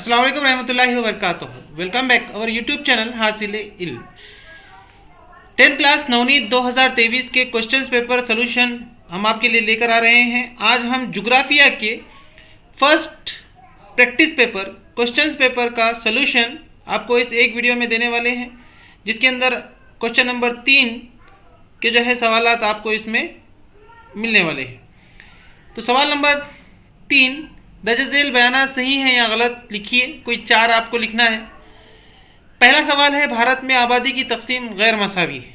अस्सलाम वालेकुम रहमतुल्लाहि व बरकातुहू। Welcome back our YouTube channel Hasile Ilm. 10th class Navneet 2023 के क्वेश्चंस पेपर सोल्यूशन हम आपके लिए लेकर आ रहे हैं। आज हम जुग्राफिया के first practice paper questions paper का सोल्यूशन आपको इस एक वीडियो में देने वाले हैं, जिसके अंदर क्वेश्चन नंबर 3 के जो है सवालात आपको इसमें मिलने वाले हैं। तो सवाल नंबर 3, दर्ज झेल बयानात सही हैं या गलत लिखिए। कोई 4 आपको लिखना है। पहला सवाल है, भारत में आबादी की तकसीम गैर मसावी है।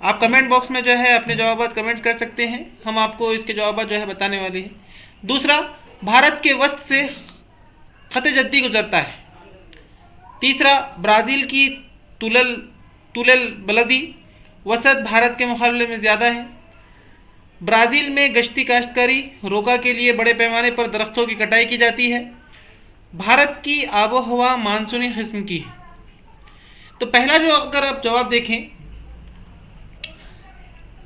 आप कमेंट बॉक्स में जो है अपने जवाबात कमेंट्स कर सकते हैं, हम आपको इसके जवाबात जो है बताने वाले हैं। दूसरा, भारत के वस्त से खत जद्दी गुजरता है। तीसरा, ब्राज़ील की तुलल बलदी वसत भारत के मुकाबले में ज़्यादा है। ब्राज़ील में गश्ती काश्तकारी रोका के लिए बड़े पैमाने पर दरख्तों की कटाई की जाती है। भारत की आबो हवा मानसूनी किस्म की है। तो पहला जो अगर आप जवाब देखें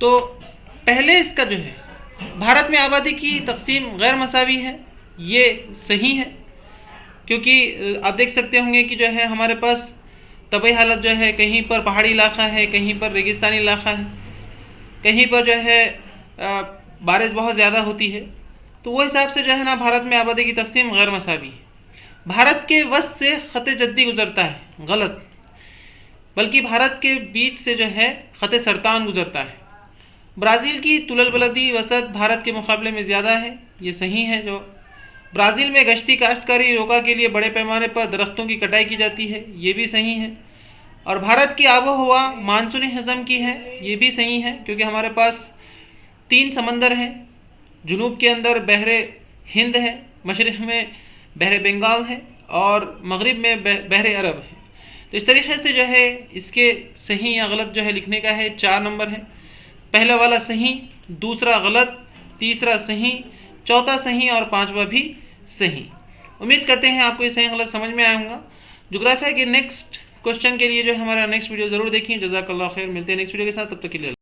तो पहले इसका जो है भारत में आबादी की तकसीम गैर मसावी है, ये सही है, क्योंकि आप देख सकते होंगे कि जो है हमारे पास तबी हालत जो है, कहीं पर पहाड़ी इलाका है, कहीं पर रेगिस्तानी इलाका है, कहीं पर जो है बारिश बहुत ज़्यादा होती है। तो वो हिसाब से जो है ना भारत में आबादी की तकसीम गैर मसावी है। भारत के वस्त से खत जद्दी गुजरता है, गलत, बल्कि भारत के बीच से जो है खत सरतान गुजरता है। ब्राज़ील की तुलल बलदी वसत भारत के मुकाबले में ज़्यादा है, ये सही है। जो ब्राज़ील में गश्ती काश्तकारी रोका के लिए बड़े पैमाने पर दरख्तों की कटाई की जाती है, ये भी सही है। और भारत की आबो हवा मानसूनी किस्म की है, ये भी सही है, क्योंकि हमारे पास 3 समंदर हैं। जुनूब के अंदर बहरे हिंद है, मशरक़ में बहरे बंगाल है और मगरिब में बहरे अरब है। तो इस तरीके से जो है इसके सही या गलत जो है लिखने का है। 4 नंबर है। पहला वाला सही, दूसरा गलत, तीसरा सही, चौथा सही और 5वां भी सही। उम्मीद करते हैं आपको ये सही गलत समझ में आएगा। जुग्राफिया के नेक्स्ट क्वेश्चन के लिए जो है हमारा नेक्स्ट वीडियो ज़रूर देखें। जज़ाकल्लाह खैर। मिलते हैं नेक्स्ट वीडियो के साथ, तब तक के लिए।